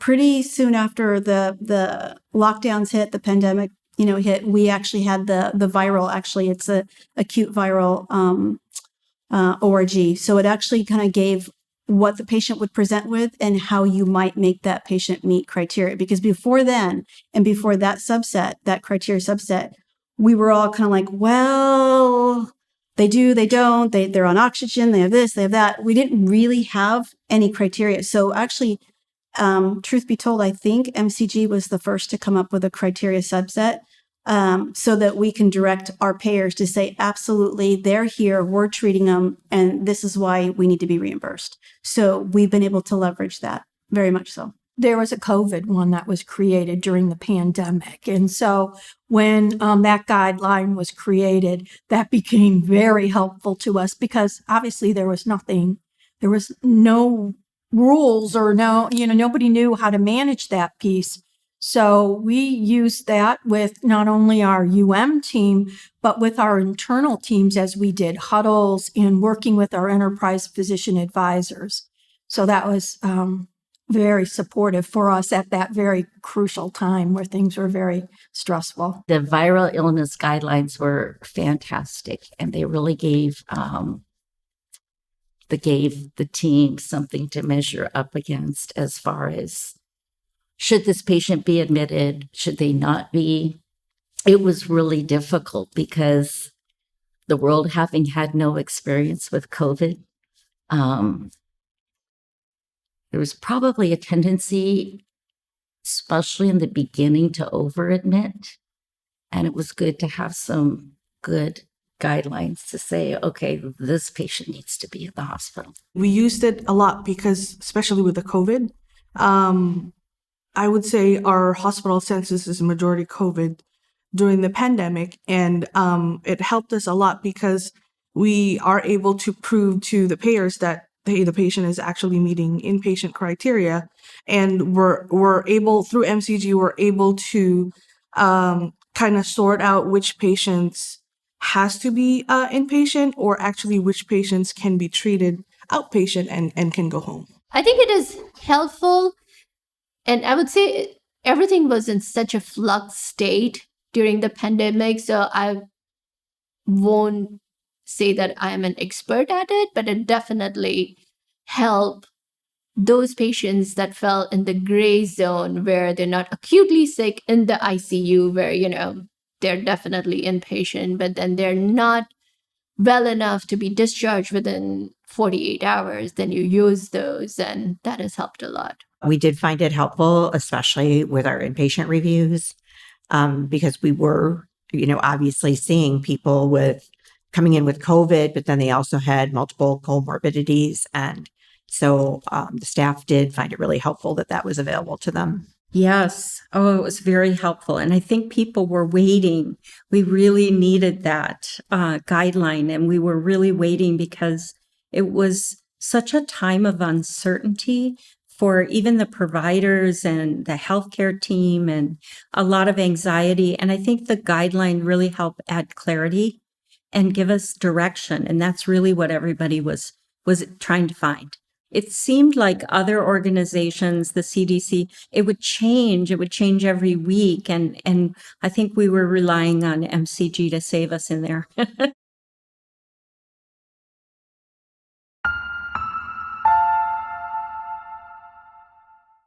pretty soon after the lockdowns hit, the pandemic, hit, we actually had the viral, actually, it's a acute viral ORG. So it actually kind of gave what the patient would present with and how you might make that patient meet criteria. Because before then, and before that subset, that criteria subset, we were all kind of like, well, they do, they don't, they're on oxygen, they have this, they have that. We didn't really have any criteria. So actually, truth be told, I think MCG was the first to come up with a criteria subset, so that we can direct our payers to say, absolutely, they're here, we're treating them, and this is why we need to be reimbursed. So we've been able to leverage that very much so. There was a COVID one that was created during the pandemic. And so when that guideline was created, that became very helpful to us because obviously there was no rules or nobody knew how to manage that piece. So we used that with not only our team, but with our internal teams as we did huddles and working with our enterprise physician advisors. So that was very supportive for us at that very crucial time where things were very stressful. The viral illness guidelines were fantastic, and they really gave the team something to measure up against as far as should this patient be admitted, should they not be. It was really difficult because the world having had no experience with COVID, there was probably a tendency, especially in the beginning, to over-admit. And it was good to have some good guidelines to say, okay, this patient needs to be at the hospital. We used it a lot because, especially with the COVID, I would say our hospital census is majority COVID during the pandemic. And it helped us a lot because we are able to prove to the payers that the patient is actually meeting inpatient criteria. And we're able, through MCG, we're able to kind of sort out which patients has to be inpatient or actually which patients can be treated outpatient and can go home. I think it is helpful. And I would say everything was in such a flux state during the pandemic. So I won't say that I am an expert at it, but it definitely helped those patients that fell in the gray zone where they're not acutely sick in the ICU, where, they're definitely inpatient, but then they're not well enough to be discharged within 48 hours. Then you use those, and that has helped a lot. We did find it helpful, especially with our inpatient reviews, because we were, obviously seeing people coming in with COVID, but then they also had multiple comorbidities. And so the staff did find it really helpful that was available to them. Yes. Oh, it was very helpful. And I think people were waiting. We really needed that guideline, and we were really waiting because it was such a time of uncertainty for even the providers and the healthcare team, and a lot of anxiety. And I think the guideline really helped add clarity and give us direction. And that's really what everybody was trying to find. It seemed like other organizations, the CDC, it would change every week. And I think we were relying on MCG to save us in there.